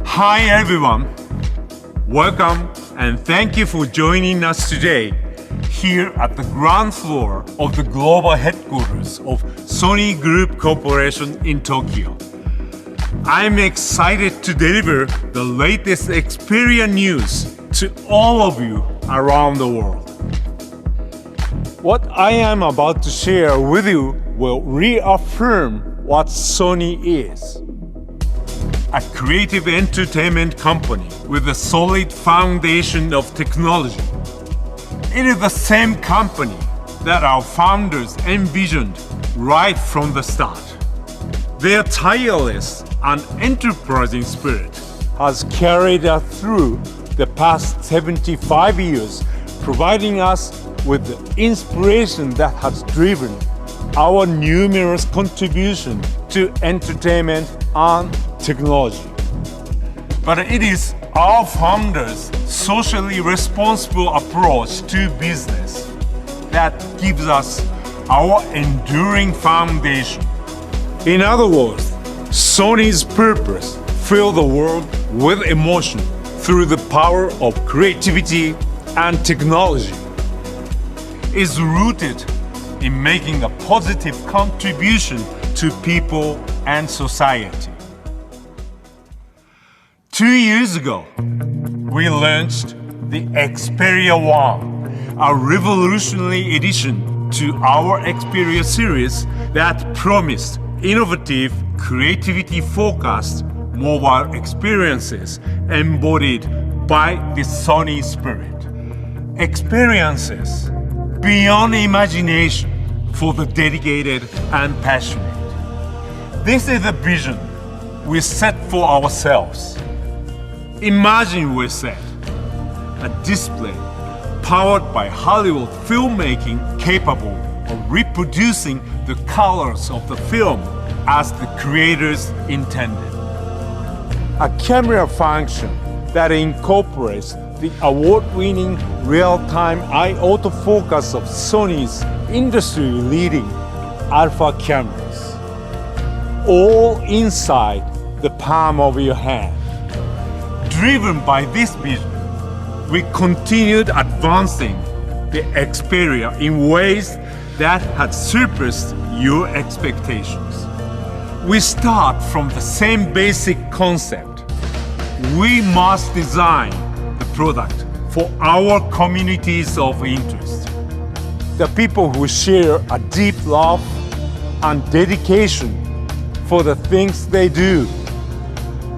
Hi everyone, welcome and thank you for joining us today here at the ground floor of the global headquarters of Sony Group Corporation in Tokyo. I'm excited to deliver the latest Xperia news to all of you around the world. What I am about to share with you will reaffirm what Sony is. A creative entertainment company with a solid foundation of technology. It is the same company that our founders envisioned right from the start. Their tireless and enterprising spirit has carried us through the past 75 years, providing us with the inspiration that has driven our numerous contributions to entertainment and technology. But it is our founders' socially responsible approach to business that gives us our enduring foundation. In other words, Sonys Purpose fills the world with emotion through the power of creativity and technology. Is rooted in making a positive contribution to people and society. 2 years ago, we launched the Xperia One, a revolutionary addition to our Xperia series that promised innovative, creativity-focused mobile experiences embodied by the Sony spirit. Experiences beyond imagination for the dedicated and passionate. This is the vision we set for ourselves. Imagine, we said, a display powered by Hollywood filmmaking capable of reproducing the colors of the film as the creators intended. A camera function that incorporates the award-winning real-time eye autofocus of Sony's industry-leading alpha cameras, all inside the palm of your hand. Driven by this vision, we continued advancing the Xperia in ways that had surpassed your expectations. We start from the same basic concept. We must design the product for our communities of interest. The people who share a deep love and dedication for the things they do.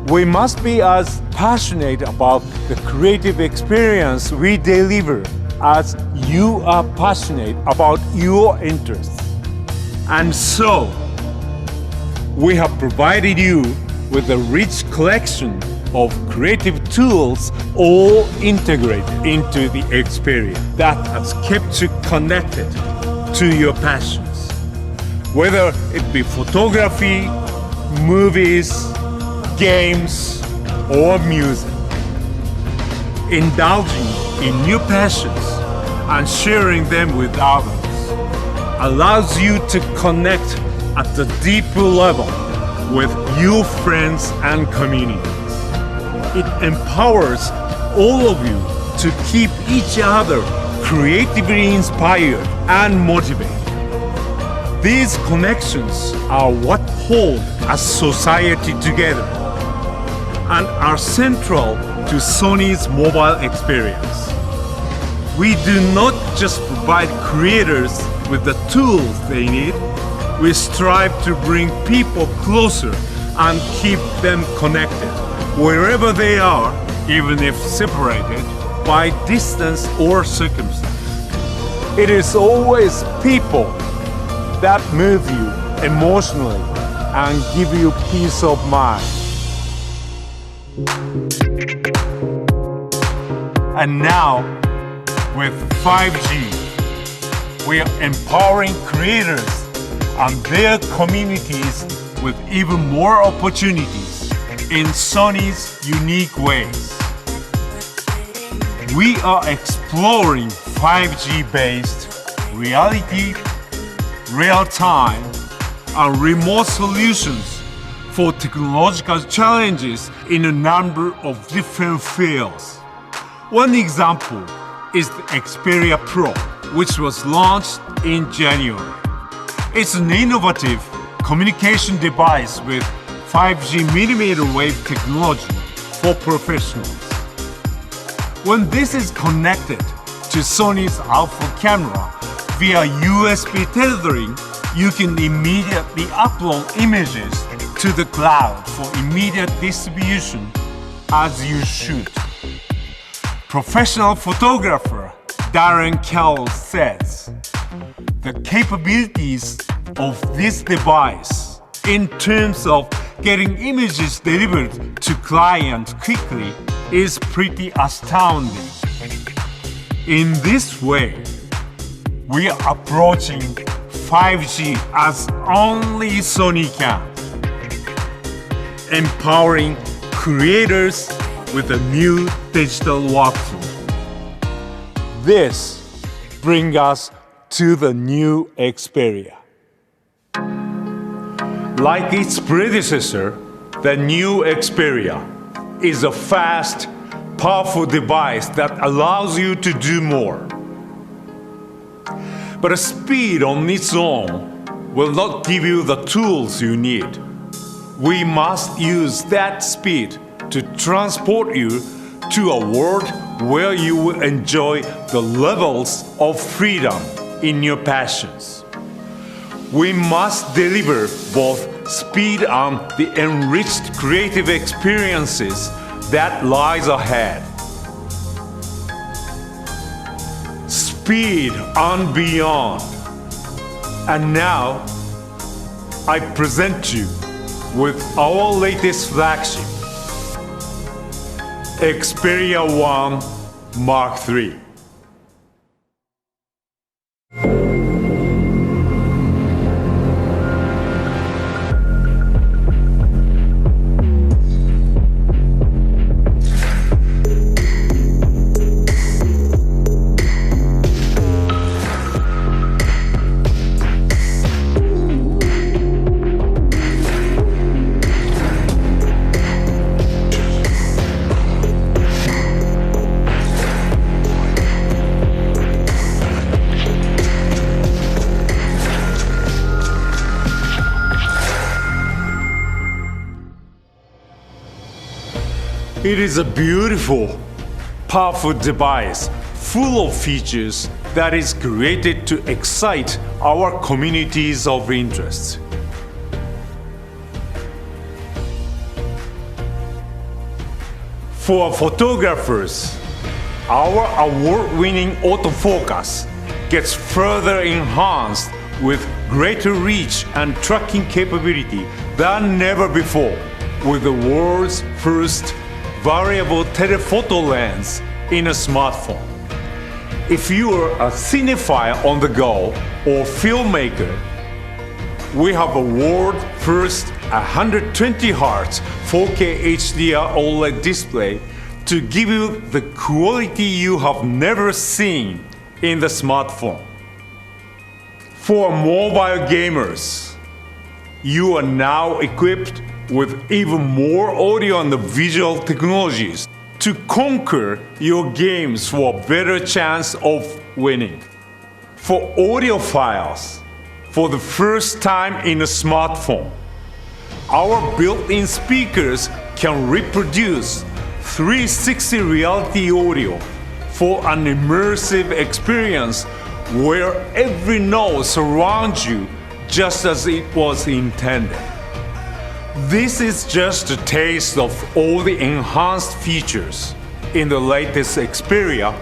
We must be as passionate about the creative experience we deliver as you are passionate about your interests. And so, we have provided you with a rich collection of creative tools all integrated into the Xperia that has kept you connected to your passions. Whether it be photography, movies, games, or music. Indulging in new passions and sharing them with others allows you to connect at the deeper level with your friends and communities. It empowers all of you to keep each other creatively inspired and motivated. These connections are what hold a society together and are central to Sony's mobile experience. We do not just provide creators with the tools they need, we strive to bring people closer and keep them connected wherever they are, even if separated by distance or circumstance. It is always people that move you emotionally and give you peace of mind. And now, with 5G, we are empowering creators and their communities with even more opportunities in Sony's unique ways. We are exploring exploring 5G-based reality, real-time, and remote solutions for technological challenges in a number of different fields. One example is the XPERIA Pro, which was launched in January. It's an innovative communication device with 5G millimeter wave technology for professionals. When this is connected to Sony's alpha camera via USB tethering, you can immediately upload images to the cloud for immediate distribution as you shoot. Professional photographer Darren Carroll says, the capabilities of this device in terms of getting images delivered to clients quickly is pretty astounding. In this way, we are approaching 5G as only Sony can, empowering creators with a new digital workflow. This brings us to the new XPERIA. Like its predecessor, the new XPERIA is a fast, powerful device that allows you to do more. But the speed on its own will not give you the tools you need. We must use that speed to transport you to a world where you will enjoy the levels of freedom in your passions. We must deliver both speed and the enriched creative experiences that lies ahead. Speed and beyond. And now, I present you with our latest flagship, XPERIA One Mark III. It is a beautiful, powerful device full of features that is created to excite our communities of interest. For photographers, our award-winning autofocus gets further enhanced with greater reach and tracking capability than never before with the world's first variable telephoto lens in a smartphone. If you are a cinephile on the go or filmmaker, we have a world-first 120Hz 4K HDR OLED display to give you the quality you have never seen in the smartphone. For mobile gamers, you are now equipped with even more audio and visual technologies to conquer your games for a better chance of winning. For audiophiles, for the first time in a smartphone, our built-in speakers can reproduce 360 reality audio for an immersive experience where every note surrounds you just as it was intended. This is just a taste of all the enhanced features in the latest XPERIA,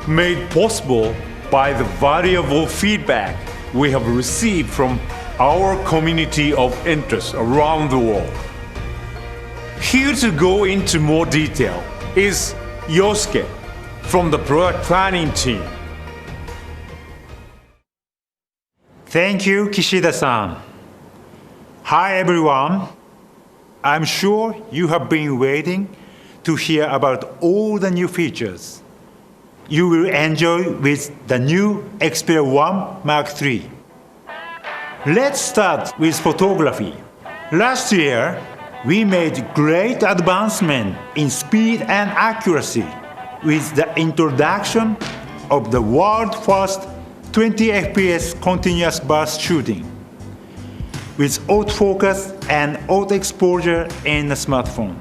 made possible by the valuable feedback we have received from our community of interest around the world. Here to go into more detail is Yosuke from the product planning team. Thank you, Kishida-san. Hi, everyone. I'm sure you have been waiting to hear about all the new features. you will enjoy with the new XPERIA One Mark III. Let's start with photography. Last year, we made great advancement in speed and accuracy with the introduction of the world's first 20 FPS continuous burst shooting with autofocus and auto exposure in the smartphone.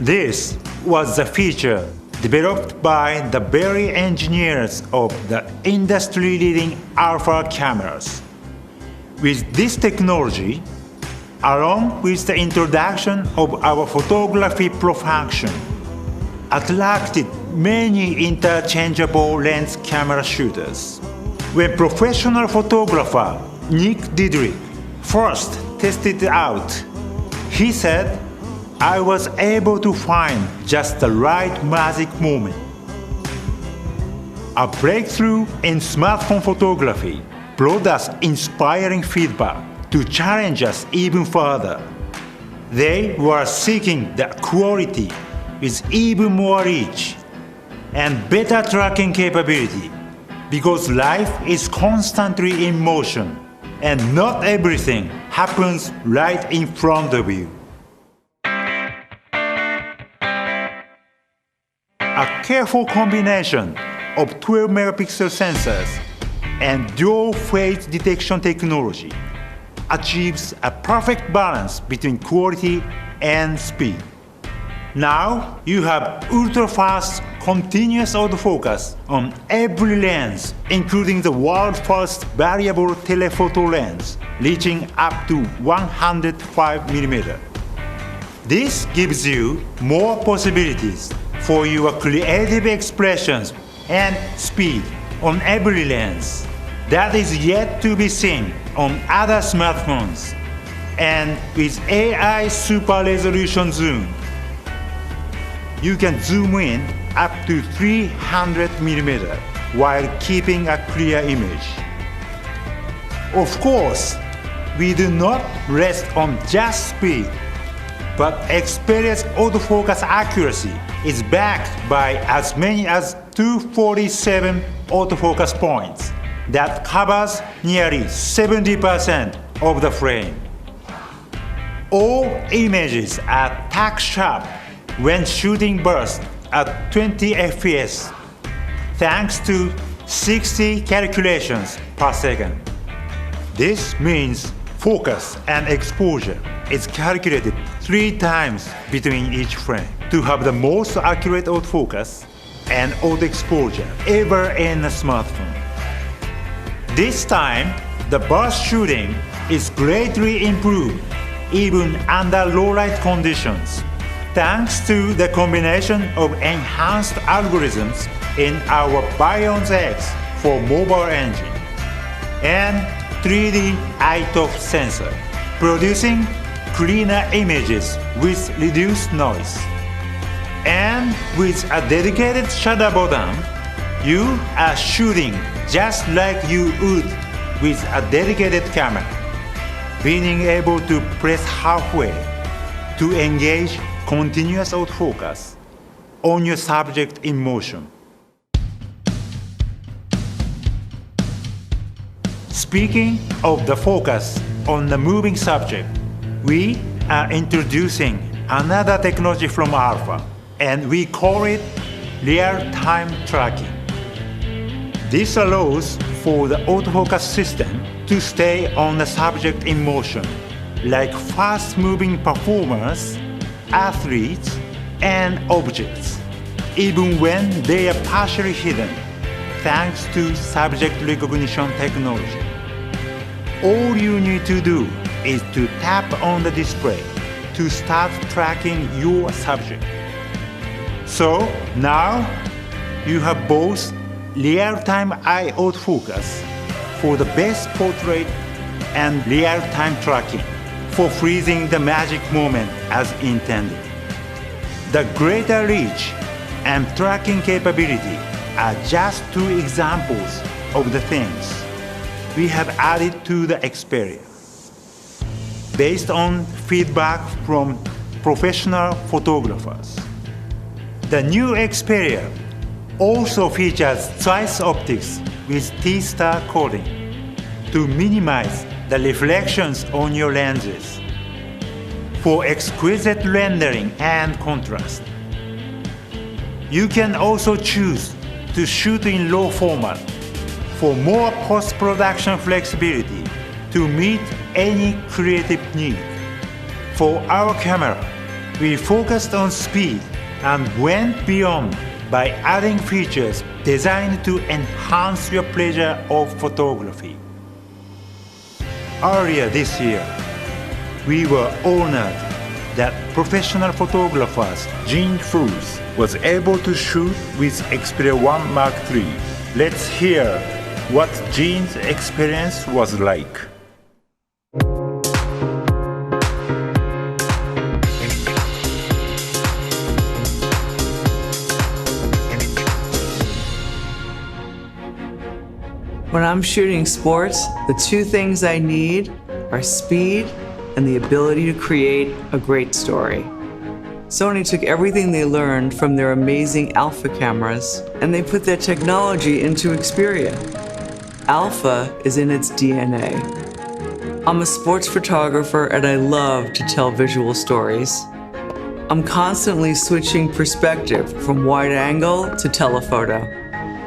This was the feature developed by the very engineers of the industry-leading alpha cameras. With this technology, along with the introduction of our Photography Pro function, attracted many interchangeable lens camera shooters. When professional photographer Nick Didrick first tested it out, he said, "I was able to find just the right magic moment." A breakthrough in smartphone photography brought us inspiring feedback to challenge us even further. They were seeking the quality with even more reach and better tracking capability because life is constantly in motion and not everything happens right in front of you. A careful combination of 12 megapixel sensors and dual phase detection technology achieves a perfect balance between quality and speed. Now you have ultra-fast continuous autofocus on every lens, including the world's first variable telephoto lens, reaching up to 105mm. This gives you more possibilities for your creative expressions and speed on every lens that is yet to be seen on other smartphones. And with AI super resolution zoom, you can zoom in up to 300mm while keeping a clear image. Of course, we do not rest on just speed, but XPERIA's autofocus accuracy is backed by as many as 247 autofocus points that covers nearly 70% of the frame. All images are tack sharp when shooting bursts at 20 FPS, thanks to 60 calculations per second. This means focus and exposure is calculated 3 times between each frame to have the most accurate autofocus and auto exposure ever in a smartphone. This time, the burst shooting is greatly improved even under low light conditions, thanks to the combination of enhanced algorithms in our Bions X for mobile engine and 3D iToF sensor, producing cleaner images with reduced noise. And with a dedicated shutter button, you are shooting just like you would with a dedicated camera, being able to press halfway to engage continuous autofocus on your subject in motion. Speaking of the focus on the moving subject, we are introducing another technology from Alpha, and we call it real-time tracking. This allows for the autofocus system to stay on the subject in motion, like fast-moving performers, athletes, and objects, even when they are partially hidden, thanks to subject recognition technology. All you need to do is to tap on the display to start tracking your subject. So now you have both real-time eye autofocus for the best portrait and real-time tracking for freezing the magic moment as intended. The greater reach and tracking capability are just 2 examples of the things we have added to the Xperia, based on feedback from professional photographers. The new Xperia also features twice optics with T-star coating to minimize the reflections on your lenses for exquisite rendering and contrast. You can also choose to shoot in RAW format for more post-production flexibility to meet any creative need. For our camera, we focused on speed and went beyond by adding features designed to enhance your pleasure of photography. Earlier this year, we were honored that professional photographer Jean Fuss was able to shoot with Xperia One Mark III. Let's hear what Jean's experience was like. When I'm shooting sports, the two things I need are speed and the ability to create a great story. Sony took everything they learned from their amazing Alpha cameras and they put that technology into Xperia. Alpha is in its DNA. I'm a sports photographer and I love to tell visual stories. I'm constantly switching perspective from wide angle to telephoto.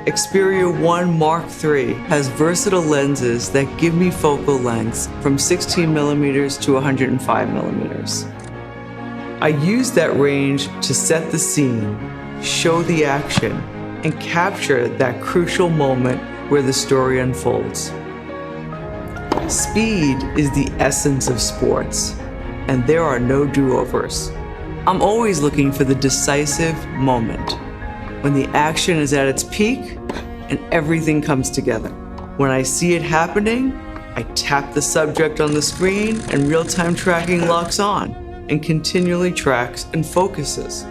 XPERIA One Mark III has versatile lenses that give me focal lengths from 16mm to 105mm. I use that range to set the scene, show the action, and capture that crucial moment where the story unfolds. Speed is the essence of sports, and there are no do-overs. I'm always looking for the decisive moment, when the action is at its peak and everything comes together. When I see it happening, I tap the subject on the screen and real-time tracking locks on and continually tracks and focuses.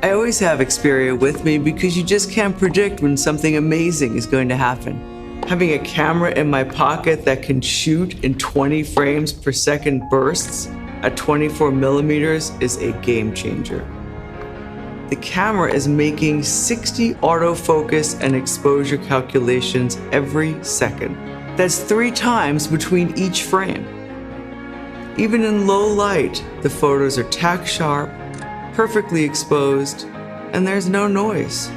I always have Xperia with me because you just can't predict when something amazing is going to happen. Having a camera in my pocket that can shoot in 20 frames per second bursts at 24mm is a game changer. The camera is making 60 autofocus and exposure calculations every second. That's 3 times between each frame. Even in low light, the photos are tack sharp, perfectly exposed, and there's no noise.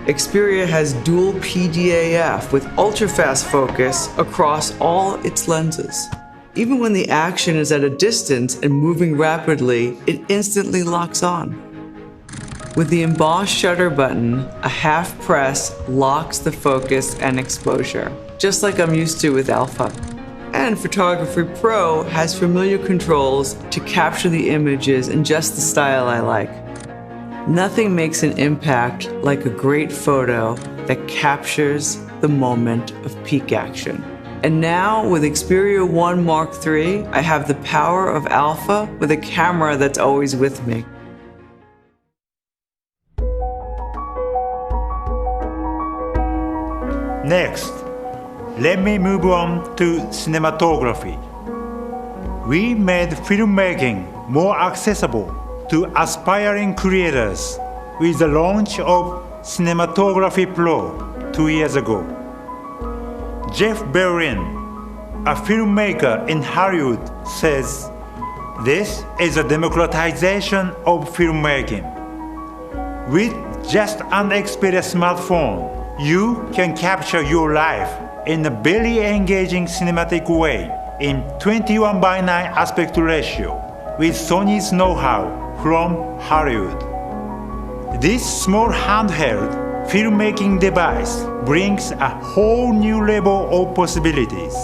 Xperia has dual PDAF with ultra-fast focus across all its lenses. Even when the action is at a distance and moving rapidly, it instantly locks on. With the embossed shutter button, a half press locks the focus and exposure, just like I'm used to with Alpha. And Photography Pro has familiar controls to capture the images in just the style I like. Nothing makes an impact like a great photo that captures the moment of peak action. And now with Xperia One Mark III, I have the power of Alpha with a camera that's always with me. Next, let me move on to cinematography. We made filmmaking more accessible to aspiring creators with the launch of Cinematography Pro 2 years ago. Jeff Berlin, a filmmaker in Hollywood, says this is a democratization of filmmaking. With just an Xperia smartphone, you can capture your life in a very engaging cinematic way in 21:9 aspect ratio with Sony's know-how from Hollywood. This small handheld filmmaking device brings a whole new level of possibilities,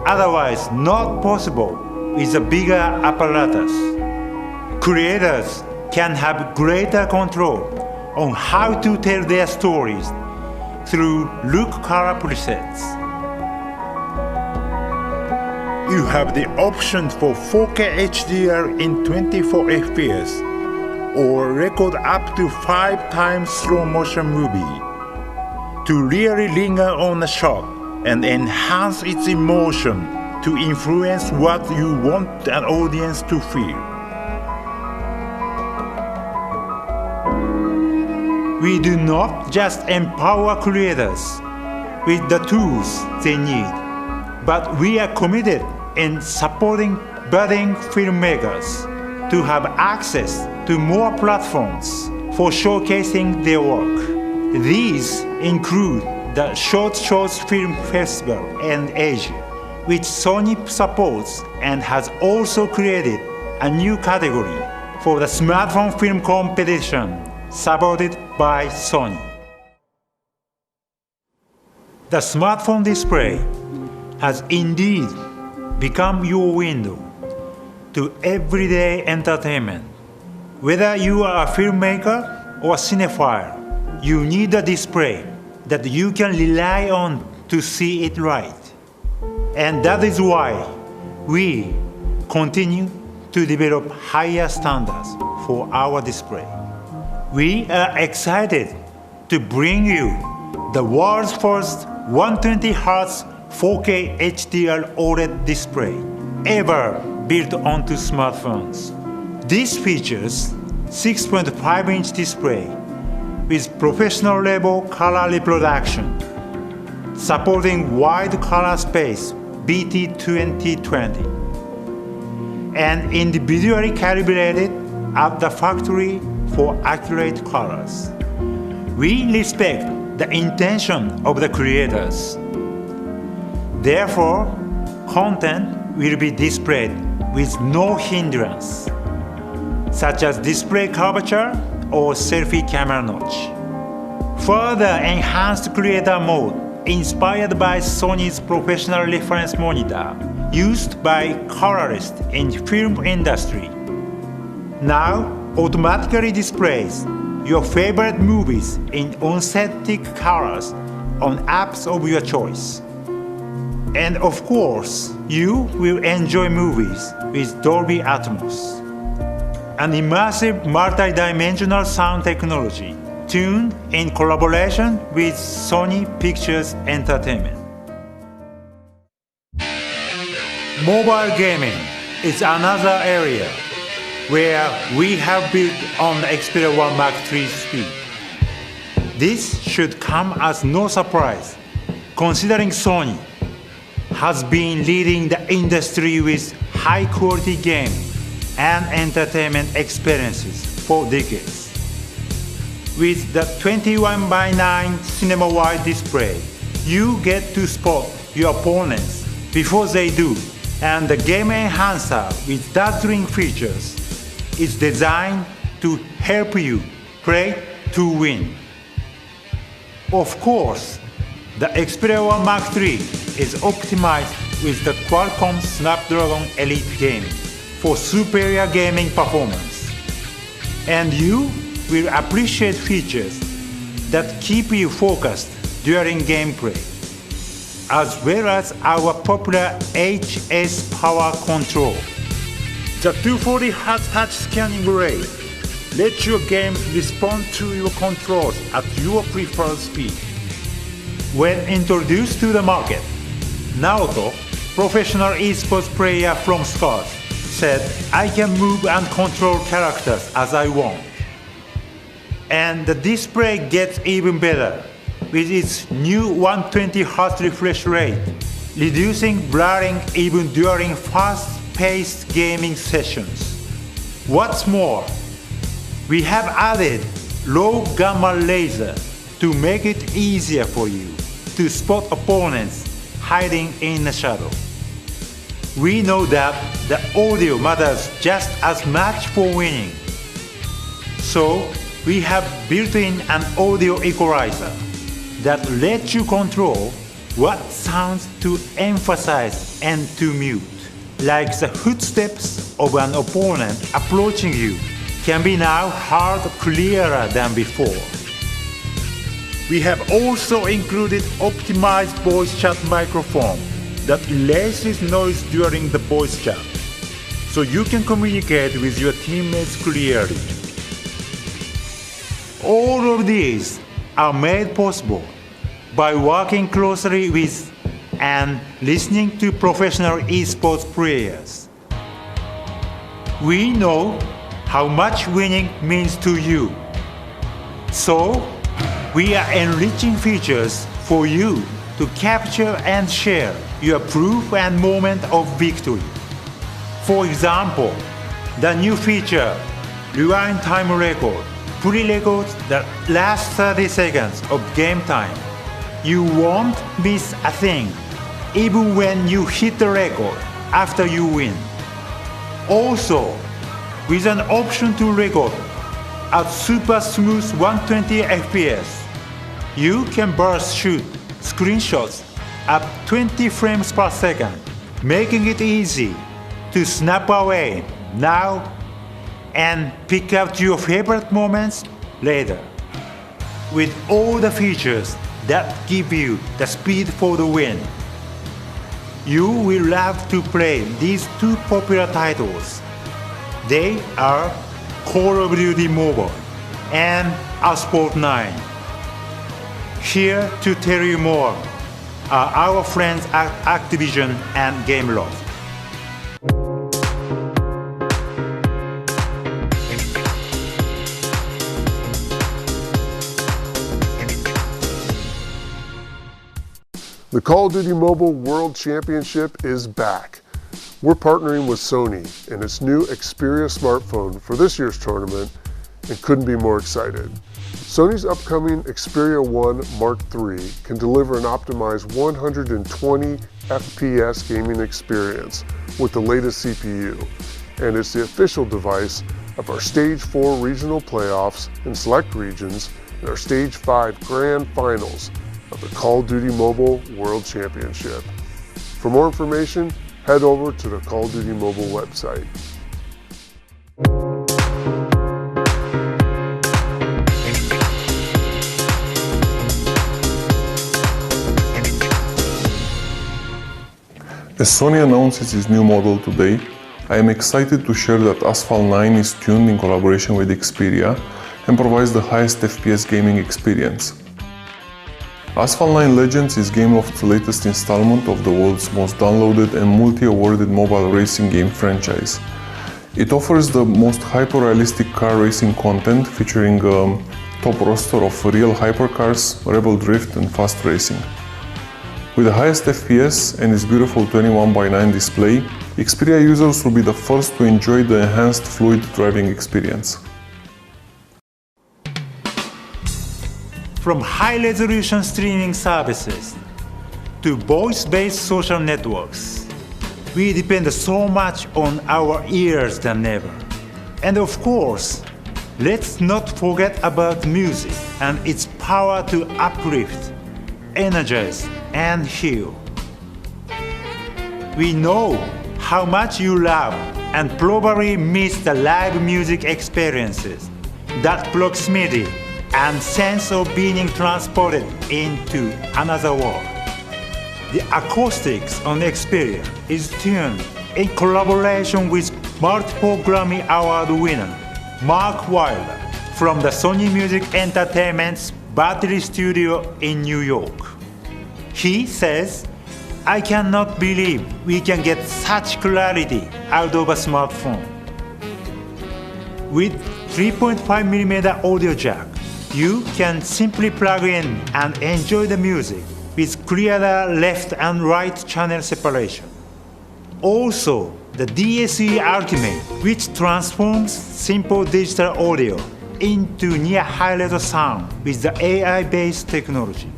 otherwise not possible with a bigger apparatus. Creators can have greater control on how to tell their stories through look color presets. You have the option for 4K HDR in 24 FPS or record up to 5 times slow motion movie to really linger on a shot and enhance its emotion to influence what you want an audience to feel. we do not just empower creators with the tools they need, but we are committed in supporting budding filmmakers to have access to more platforms for showcasing their work. These include the Short Shorts Film Festival in Asia, which Sony supports and has also created a new category for the smartphone film competition supported by Sony. The smartphone display has indeed become your window to everyday entertainment. Whether you are a filmmaker or cinephile, you need a display that you can rely on to see it right. And that is why we continue to develop higher standards for our display. We are excited to bring you the world's first 120Hz 4K HDR OLED display ever built onto smartphones. This features 6.5-inch display with professional level color reproduction, supporting wide color space BT2020, and individually calibrated at the factory for accurate colors. We respect the intention of the creators. Therefore, content will be displayed with no hindrance, such as display curvature or selfie camera notch. Further enhanced creator mode inspired by Sony's professional reference monitor used by colorists in film industry. Now automatically displays your favorite movies in authentic colors on apps of your choice. And of course, you will enjoy movies with Dolby Atmos, an immersive multi-dimensional sound technology tuned in collaboration with Sony Pictures Entertainment. Mobile gaming is another area where we have built on the Xperia One Mark III speed. This should come as no surprise, considering Sony has been leading the industry with high-quality gaming and entertainment experiences for decades. With the 21:9 cinema-wide display, you get to spot your opponents before they do, and the Game Enhancer with dazzling features is designed to help you play to win. Of course, the Xperia One Mark III is optimized with the Qualcomm Snapdragon Elite Gaming for superior gaming performance. And you will appreciate features that keep you focused during gameplay, as well as our popular HS Power Control. The 240Hz touch scanning ray lets your games respond to your controls at your preferred speed. When introduced to the market, Naoto, professional esports player from Scott, said, "I can move and control characters as I want." And the display gets even better with its new 120Hz refresh rate, reducing blurring even during fast-paced gaming sessions. What's more, we have added low gamma laser to make it easier for you to spot opponents hiding in the shadow. We know that the audio matters just as much for winning. So we have built in an audio equalizer that lets you control what sounds to emphasize and to mute, like the footsteps of an opponent approaching you can be now heard clearer than before. We have also included optimized voice chat microphone that erases noise during the voice chat, so you can communicate with your teammates clearly. All of these are made possible by working closely with and listening to professional esports players. We know how much winning means to you, so We are enriching features for you to capture and share your proof and moment of victory. For example, the new feature, Rewind Time Record, pre-records the last 30 seconds of game time. You won't miss a thing, even when you hit the record after you win. Also, with an option to record at super smooth 120 FPS, you can burst shoot screenshots at 20 frames per second, making it easy to snap away now and pick out your favorite moments later. With all the features that give you the speed for the win, you will love to play these two popular titles. They are Call of Duty Mobile and Asphalt 9. Here to tell you more are our friends at Activision and Gameloft. The Call of Duty Mobile World Championship is back. We're partnering with Sony and its new Xperia smartphone for this year's tournament and couldn't be more excited. Sony's upcoming Xperia One Mark III can deliver an optimized 120 FPS gaming experience with the latest CPU, and it's the official device of our Stage 4 regional playoffs in select regions and our Stage 5 grand finals of the Call of Duty Mobile World Championship. For more information, head over to the Call of Duty Mobile website. As Sony announces its new model today, I am excited to share that Asphalt 9 is tuned in collaboration with Xperia and provides the highest FPS gaming experience. Asphalt 9 Legends is Gameloft's latest installment of the world's most downloaded and multi-awarded mobile racing game franchise. It offers the most hyper-realistic car racing content featuring a top roster of real hypercars, Rebel Drift and fast racing. With the highest FPS and its beautiful 21:9 display, Xperia users will be the first to enjoy the enhanced fluid driving experience. From high-resolution streaming services to voice-based social networks, we depend so much on our ears than ever. And of course, let's not forget about music and its power to uplift, energize, and heal. We know how much you love and probably miss the live music experiences, that proximity and sense of being transported into another world. The acoustics on Xperia is tuned in collaboration with multiple Grammy Award winner Mark Wilder from the Sony Music Entertainment's Battery Studio in New York. He says, "I cannot believe we can get such clarity out of a smartphone." With 3.5mm audio jack, you can simply plug in and enjoy the music with clearer left and right channel separation. Also, the DSE Ultimate, which transforms simple digital audio into near high-res sound with the AI-based technology.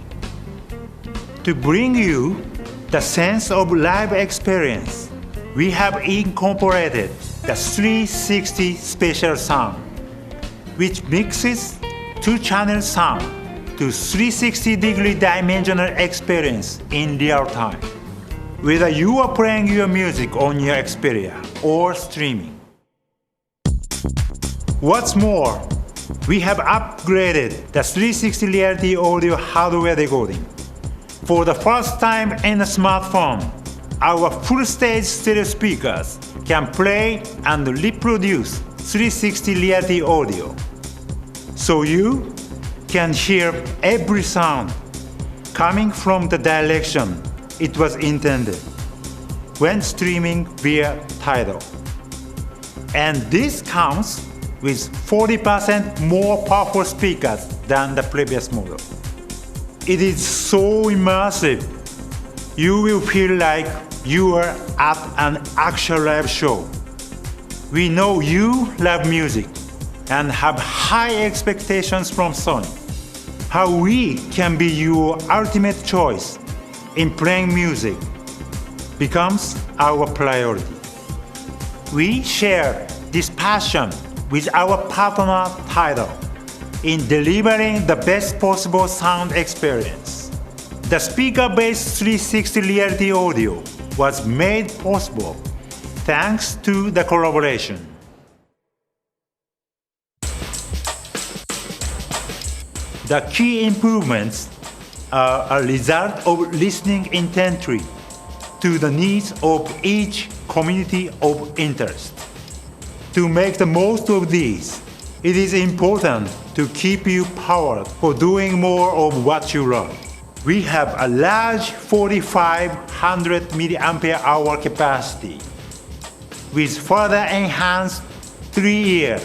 To bring you the sense of live experience, we have incorporated the 360 Special Sound, which mixes two-channel sound to 360-degree dimensional experience in real time, whether you are playing your music on your Xperia or streaming. What's more, we have upgraded the 360 Reality Audio hardware decoding. For the first time in a smartphone, our full-stage stereo speakers can play and reproduce 360 Reality Audio, so you can hear every sound coming from the direction it was intended when streaming via Tidal. And this comes with 40% more powerful speakers than the previous model. It is so immersive. You will feel like you are at an actual live show. We know you love music and have high expectations from Sony. How we can be your ultimate choice in playing music becomes our priority. We share this passion with our partner Tidal in delivering the best possible sound experience. The speaker-based 360 reality audio was made possible thanks to the collaboration. The key improvements are a result of listening intently to the needs of each community of interest. To make the most of these, it is important to keep you powered for doing more of what you love. We have a large 4500 mAh capacity with further enhanced 3-year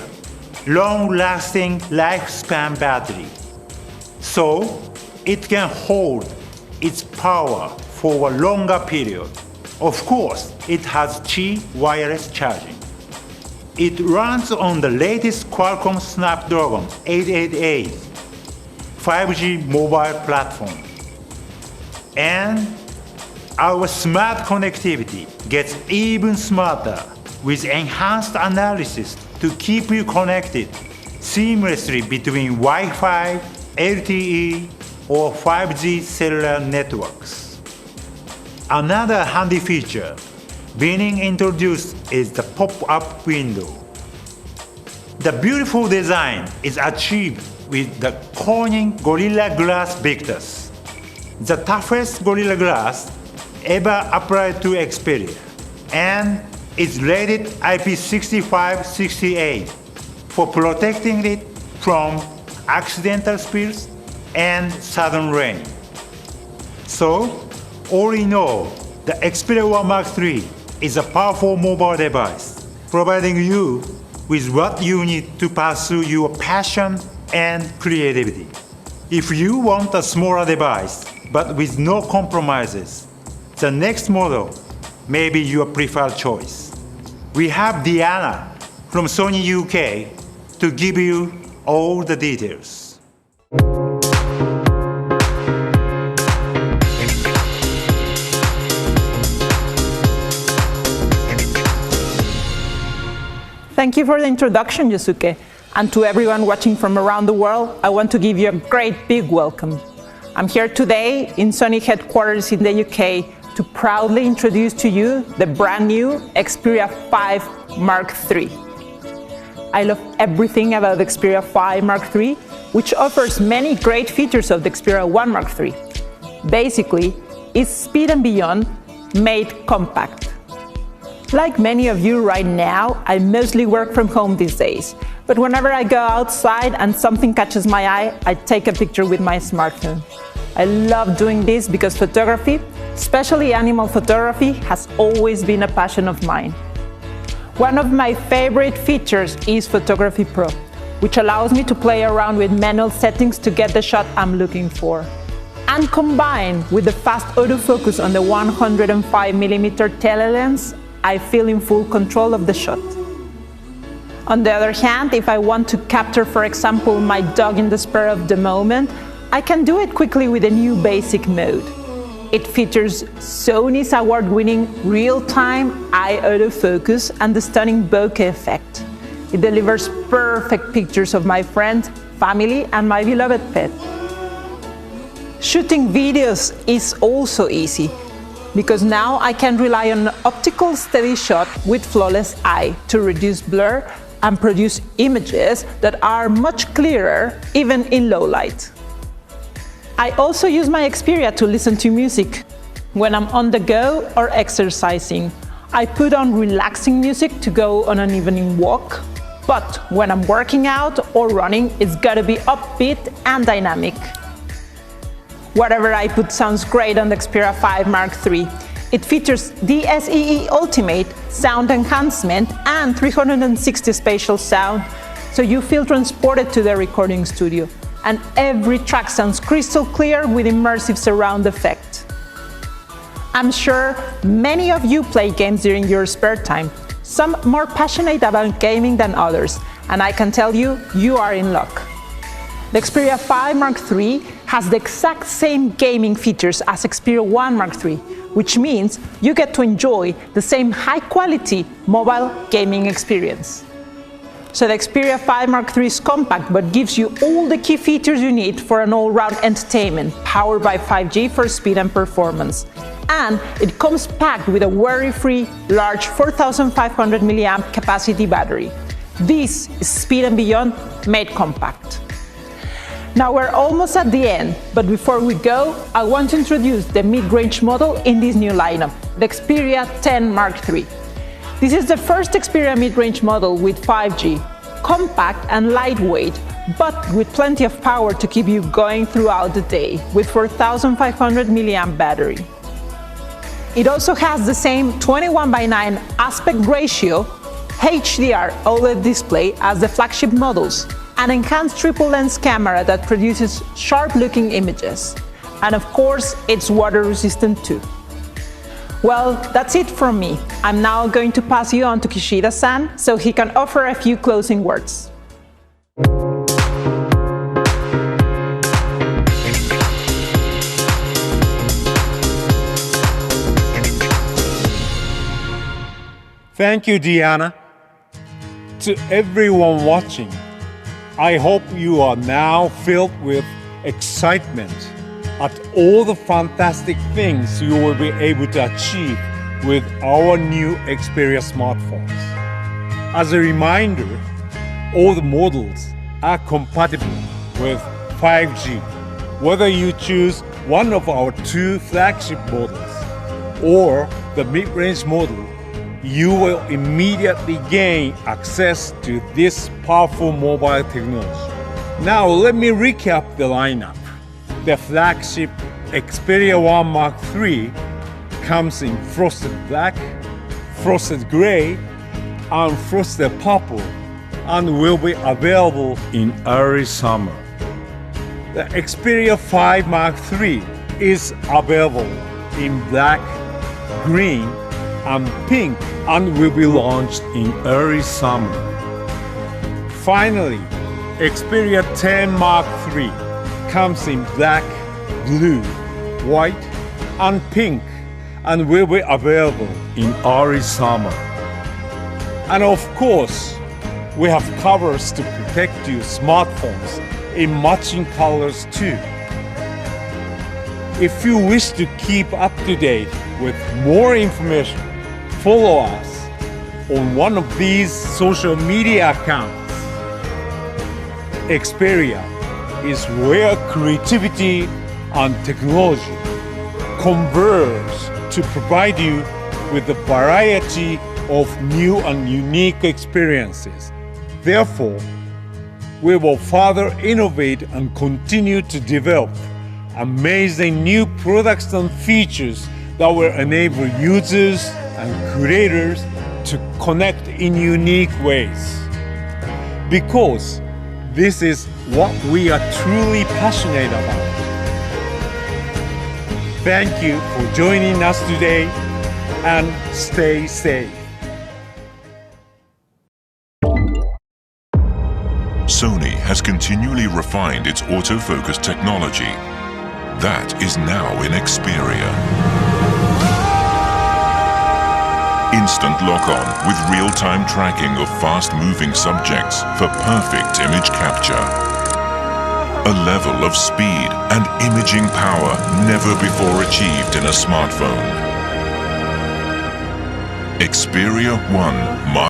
long-lasting lifespan battery, so it can hold its power for a longer period. Of course, it has Qi wireless charging. It runs on the latest Qualcomm Snapdragon 888 5G mobile platform. And our smart connectivity gets even smarter with enhanced analysis to keep you connected seamlessly between Wi-Fi, LTE, or 5G cellular networks. Another handy feature being introduced is the pop-up window. The beautiful design is achieved with the Corning Gorilla Glass Victus, the toughest Gorilla Glass ever applied to Xperia, and it's rated IP65-68 for protecting it from accidental spills and sudden rain. So, all in all, the Xperia One Mark III is a powerful mobile device, providing you with what you need to pursue your passion and creativity. If you want a smaller device, but with no compromises, the next model may be your preferred choice. We have Diana from Sony UK to give you all the details. Thank you for the introduction, Yosuke. And to everyone watching from around the world, I want to give you a great big welcome. I'm here today in Sony headquarters in the UK to proudly introduce to you the brand new Xperia 5 Mark III. I love everything about the Xperia 5 Mark III, which offers many great features of the Xperia One Mark III. Basically, it's speed and beyond made compact. Like many of you right now, I mostly work from home these days, but whenever I go outside and something catches my eye, I take a picture with my smartphone. I love doing this because photography, especially animal photography, has always been a passion of mine. One of my favorite features is Cinematography Pro, which allows me to play around with manual settings to get the shot I'm looking for. And combined with the fast autofocus on the 105mm telelens, I feel in full control of the shot. On the other hand, if I want to capture, for example, my dog in the spur of the moment, I can do it quickly with a new basic mode. It features Sony's award-winning real-time eye autofocus and the stunning bokeh effect. It delivers perfect pictures of my friends, family, and my beloved pet. Shooting videos is also easy, because now I can rely on an optical steady shot with flawless eye to reduce blur and produce images that are much clearer even in low light. I also use my Xperia to listen to music. When I'm on the go or exercising, I put on relaxing music to go on an evening walk. But when I'm working out or running, it's gotta be upbeat and dynamic. Whatever I put sounds great on the Xperia 5 Mark III. It features DSEE Ultimate sound enhancement and 360 spatial sound, so you feel transported to the recording studio, and every track sounds crystal clear with immersive surround effect. I'm sure many of you play games during your spare time, some more passionate about gaming than others, and I can tell you, you are in luck. The Xperia 5 Mark III has the exact same gaming features as Xperia One Mark III, which means you get to enjoy the same high-quality mobile gaming experience. So the Xperia 5 Mark III is compact but gives you all the key features you need for an all-round entertainment, powered by 5G for speed and performance. And it comes packed with a worry-free, large 4,500 mAh capacity battery. This is speed and beyond made compact. Now we're almost at the end, but before we go, I want to introduce the mid-range model in this new lineup, the Xperia 10 Mark III. This is the first Xperia mid-range model with 5G, compact and lightweight, but with plenty of power to keep you going throughout the day, with 4,500 mAh battery. It also has the same 21:9 aspect ratio HDR OLED display as the flagship models, an enhanced triple lens camera that produces sharp-looking images. And of course, it's water-resistant too. Well, that's it from me. I'm now going to pass you on to Kishida-san so he can offer a few closing words. Thank you, Diana. To everyone watching, I hope you are now filled with excitement at all the fantastic things you will be able to achieve with our new Xperia smartphones. As a reminder, all the models are compatible with 5G. Whether you choose one of our two flagship models or the mid-range model, you will immediately gain access to this powerful mobile technology. Now let me recap the lineup. The flagship Xperia One Mark III comes in frosted black, frosted gray, and frosted purple, and will be available in early summer. The Xperia 5 Mark III is available in black, green, and pink, and will be launched in early summer. Finally, Xperia 10 Mark III comes in black, blue, white, and pink, and will be available in early summer. And of course, we have covers to protect your smartphones in matching colors too. If you wish to keep up to date with more information, follow us on one of these social media accounts. Xperia is where creativity and technology converge to provide you with a variety of new and unique experiences. Therefore, we will further innovate and continue to develop amazing new products and features that will enable users and creators to connect in unique ways. Because this is what we are truly passionate about. Thank you for joining us today, and stay safe. Sony has continually refined its autofocus technology. That is now in Xperia. Instant lock-on with real-time tracking of fast-moving subjects for perfect image capture. A level of speed and imaging power never before achieved in a smartphone. Xperia One Mark